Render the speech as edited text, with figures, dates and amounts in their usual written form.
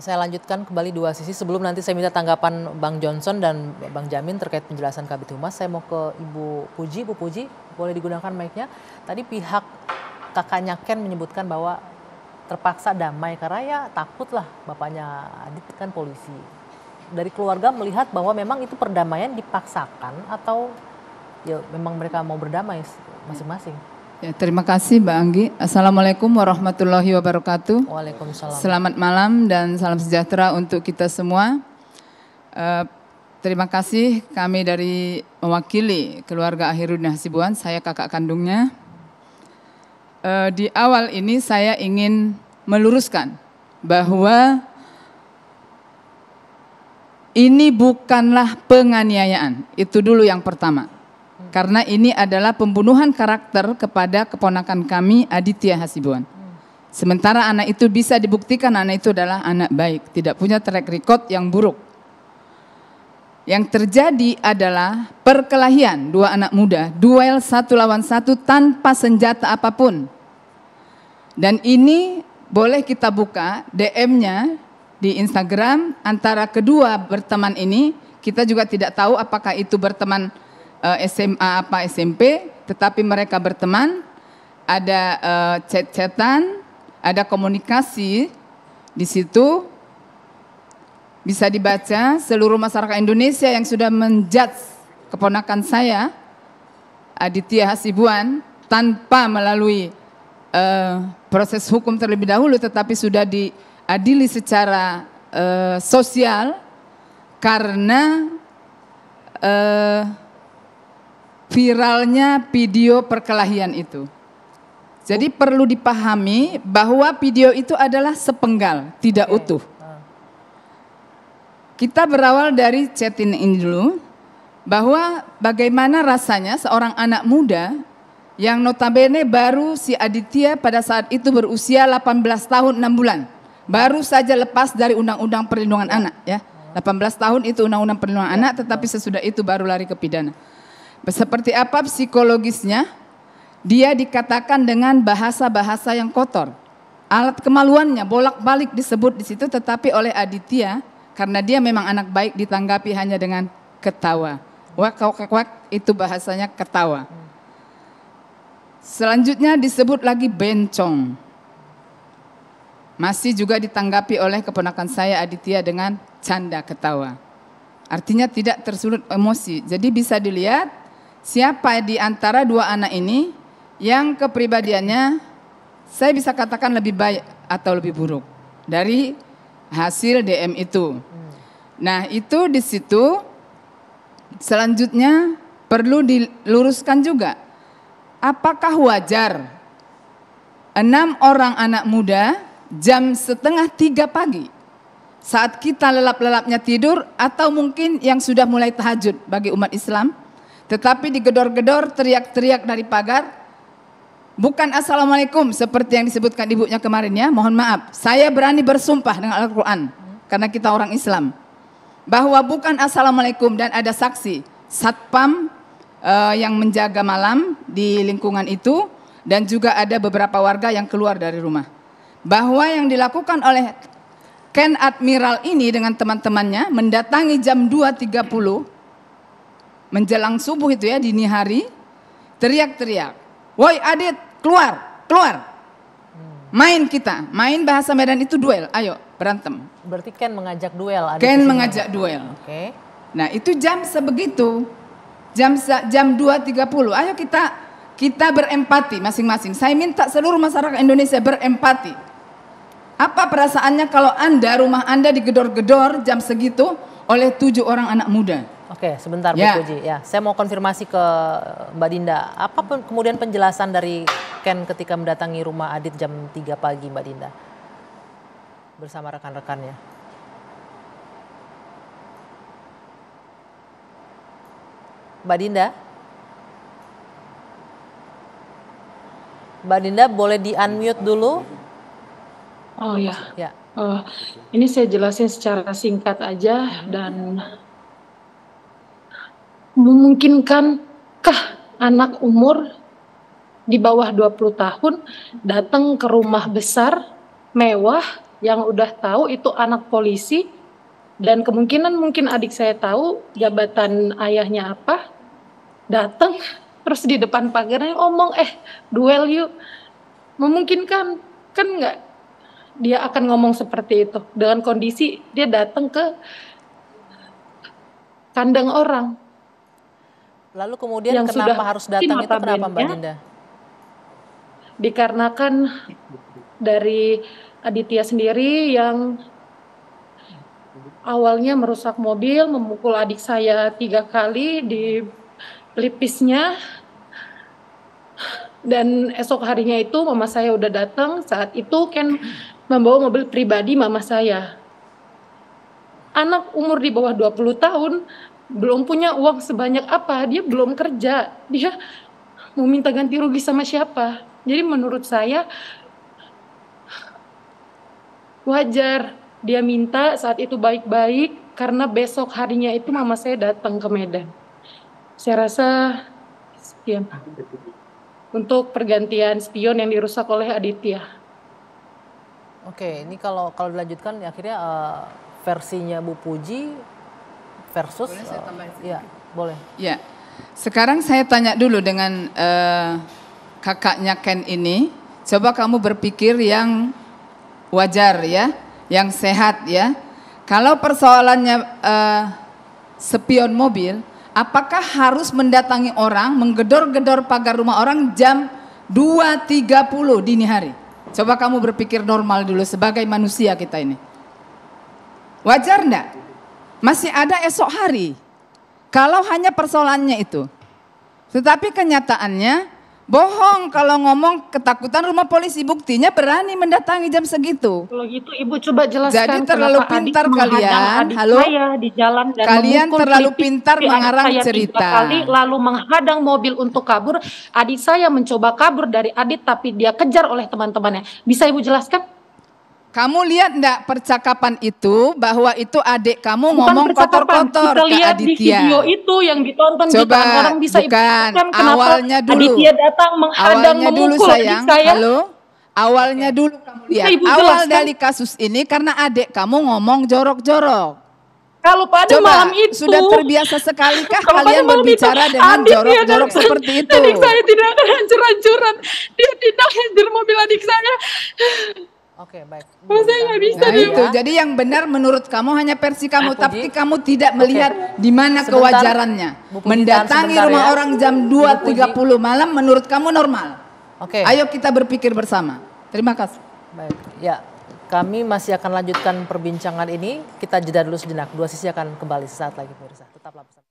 saya lanjutkan kembali dua sisi sebelum nanti saya minta tanggapan Bang Johnson dan Bang Jamin terkait penjelasan Kabid Humas. Saya mau ke Ibu Puji. Bu Puji, boleh digunakan mic-nya. Tadi pihak kakaknya Ken menyebutkan bahwa terpaksa damai karena ya takutlah bapaknya Adit kan polisi. Dari keluarga melihat bahwa memang itu perdamaian dipaksakan atau ya memang mereka mau berdamai masing-masing. Ya, terima kasih Mbak Anggi. Assalamualaikum warahmatullahi wabarakatuh. Waalaikumsalam. Selamat malam dan salam sejahtera untuk kita semua. Terima kasih kami dari mewakili keluarga Akhirudin Hasibuan, saya kakak kandungnya. Di awal ini saya ingin meluruskan bahwa ini bukanlah penganiayaan, itu dulu yang pertama. Karena ini adalah pembunuhan karakter kepada keponakan kami Aditya Hasibuan. Sementara anak itu bisa dibuktikan anak itu adalah anak baik, tidak punya track record yang buruk. Yang terjadi adalah perkelahian dua anak muda, duel 1 lawan 1 tanpa senjata apapun. Dan ini boleh kita buka DM-nya di Instagram antara kedua berteman ini. Kita juga tidak tahu apakah itu berteman SMA apa SMP, tetapi mereka berteman, ada chat-chatan, ada komunikasi di situ. Bisa dibaca seluruh masyarakat Indonesia yang sudah menjudge keponakan saya Aditya Hasibuan tanpa melalui proses hukum terlebih dahulu, tetapi sudah diadili secara sosial karena viralnya video perkelahian itu. Jadi perlu dipahami bahwa video itu adalah sepenggal, tidak utuh. Kita berawal dari chat ini dulu, bahwa bagaimana rasanya seorang anak muda yang notabene baru si Aditya pada saat itu berusia 18 tahun 6 bulan. Baru saja lepas dari Undang-Undang Perlindungan Anak, ya. 18 tahun itu Undang-Undang Perlindungan Anak, tetapi sesudah itu baru lari ke pidana. Seperti apa psikologisnya? Dia dikatakan dengan bahasa-bahasa yang kotor. Alat kemaluannya bolak-balik disebut di situ, tetapi oleh Aditya karena dia memang anak baik ditanggapi hanya dengan ketawa. Wak wak wak itu bahasanya ketawa. Selanjutnya disebut lagi bencong. Masih juga ditanggapi oleh keponakan saya Aditya dengan canda ketawa. Artinya tidak tersulut emosi. Jadi bisa dilihat siapa di antara dua anak ini yang kepribadiannya saya bisa katakan lebih baik atau lebih buruk dari hasil DM itu. Nah, itu di situ selanjutnya perlu diluruskan juga. Apakah wajar 6 orang anak muda jam 2:30 pagi saat kita lelap-lelapnya tidur atau mungkin yang sudah mulai tahajud bagi umat Islam, tetapi digedor-gedor teriak-teriak dari pagar, bukan assalamualaikum seperti yang disebutkan ibunya kemarin ya, mohon maaf. Saya berani bersumpah dengan Al-Quran, karena kita orang Islam, bahwa bukan assalamualaikum dan ada saksi, satpam yang menjaga malam di lingkungan itu, dan juga ada beberapa warga yang keluar dari rumah. Bahwa yang dilakukan oleh Ken Admiral ini dengan teman-temannya mendatangi jam 2.30, menjelang subuh itu ya, dini hari, teriak-teriak, woi Adit, keluar, keluar. Main kita, main bahasa Medan itu duel, ayo berantem. Berarti Ken mengajak duel. Ken mengajak duel. Oke. Nah itu jam sebegitu, jam 2.30, ayo kita berempati masing-masing. Saya minta seluruh masyarakat Indonesia berempati. Apa perasaannya kalau Anda, rumah Anda digedor-gedor jam segitu oleh 7 orang anak muda? Oke, sebentar Bu Puji. Ya, saya mau konfirmasi ke Mbak Dinda. Apa kemudian penjelasan dari Ken ketika mendatangi rumah Adit jam 3 pagi, Mbak Dinda? Bersama rekan-rekannya. Mbak Dinda? Mbak Dinda boleh di-unmute dulu? Oh ya. Ya. Ini saya jelasin secara singkat aja dan memungkinkankah anak umur di bawah 20 tahun datang ke rumah besar, mewah, yang udah tahu itu anak polisi, dan kemungkinan mungkin adik saya tahu jabatan ayahnya apa, datang terus di depan pagarnya ngomong, duel yuk. Memungkinkan kan nggak dia akan ngomong seperti itu dengan kondisi dia datang ke kandang orang. Lalu kemudian Yang kenapa sudah harus datang itu, kenapa Mbak notabene Dinda? dikarenakan dari Aditya sendiri yang awalnya merusak mobil, memukul adik saya 3 kali di pelipisnya, dan esok harinya itu mama saya udah datang. Saat itu Ken membawa mobil pribadi mama saya. Anak umur di bawah 20 tahun belum punya uang sebanyak apa, dia belum kerja, dia mau minta ganti rugi sama siapa. Jadi menurut saya wajar dia minta saat itu baik-baik, karena besok harinya itu mama saya datang ke Medan. Saya rasa sekian untuk pergantian spion yang dirusak oleh Aditya. Oke, ini kalau dilanjutkan akhirnya versinya Bu Puji versus Boleh saya tambahin sedikit? ya, boleh. Ya, sekarang saya tanya dulu dengan kakaknya Ken ini. Coba kamu berpikir yang wajar ya, yang sehat ya. Kalau persoalannya spion mobil, apakah harus mendatangi orang, menggedor-gedor pagar rumah orang jam 2.30 dini hari? Coba kamu berpikir normal dulu sebagai manusia kita ini. Wajar enggak? Masih ada esok hari. Kalau hanya persoalannya itu. Tetapi kenyataannya bohong kalau ngomong ketakutan rumah polisi, buktinya berani mendatangi jam segitu. Kalau gitu Ibu coba jelaskan. Jadi terlalu kenapa pintar adik kalian. adik Halo? saya di jalan dan Kalian memukul terlalu pelipis pintar adik mengarang saya 3 cerita. kali, lalu menghadang mobil untuk kabur. Adik saya mencoba kabur dari Adit tapi dia kejar oleh teman-temannya. Bisa Ibu jelaskan? Kamu lihat enggak percakapan itu, bahwa itu adik kamu Bukan ngomong percakapan, kotor-kotor kita ke lihat di Aditya. video itu yang ditonton Coba, jutaan orang. Bisa Ibu bukan, jelaskan kenapa awalnya dulu. Aditya datang menghadang, Awalnya dulu memukul adik sayang, saya? halo? Awalnya dulu kamu lihat, Ibu awal jelaskan. dari kasus ini karena adik kamu ngomong jorok-jorok. Kalau pada Coba, malam itu sudah terbiasa sekalikah kalau pada kalian malam berbicara itu, dengan adik jorok-jorok dia seperti itu? Adik saya tidak akan hancur-hancuran. Dia tidak hancur mobil adik saya. Oke, baik. Saya nggak bisa Nah deh. itu, jadi yang benar menurut kamu hanya versi kamu, Puji. tapi kamu tidak melihat di mana Sebentar, kewajarannya. Bu Puji, Mendatangi tahan sebentar rumah ya. orang jam 2.30 malam menurut kamu normal. Oke. Ayo kita berpikir bersama. Terima kasih. Baik, ya. Kami masih akan lanjutkan perbincangan ini. Kita jeda dulu sejenak. Dua Sisi akan kembali sesaat lagi pemirsa. Tetaplah bersama.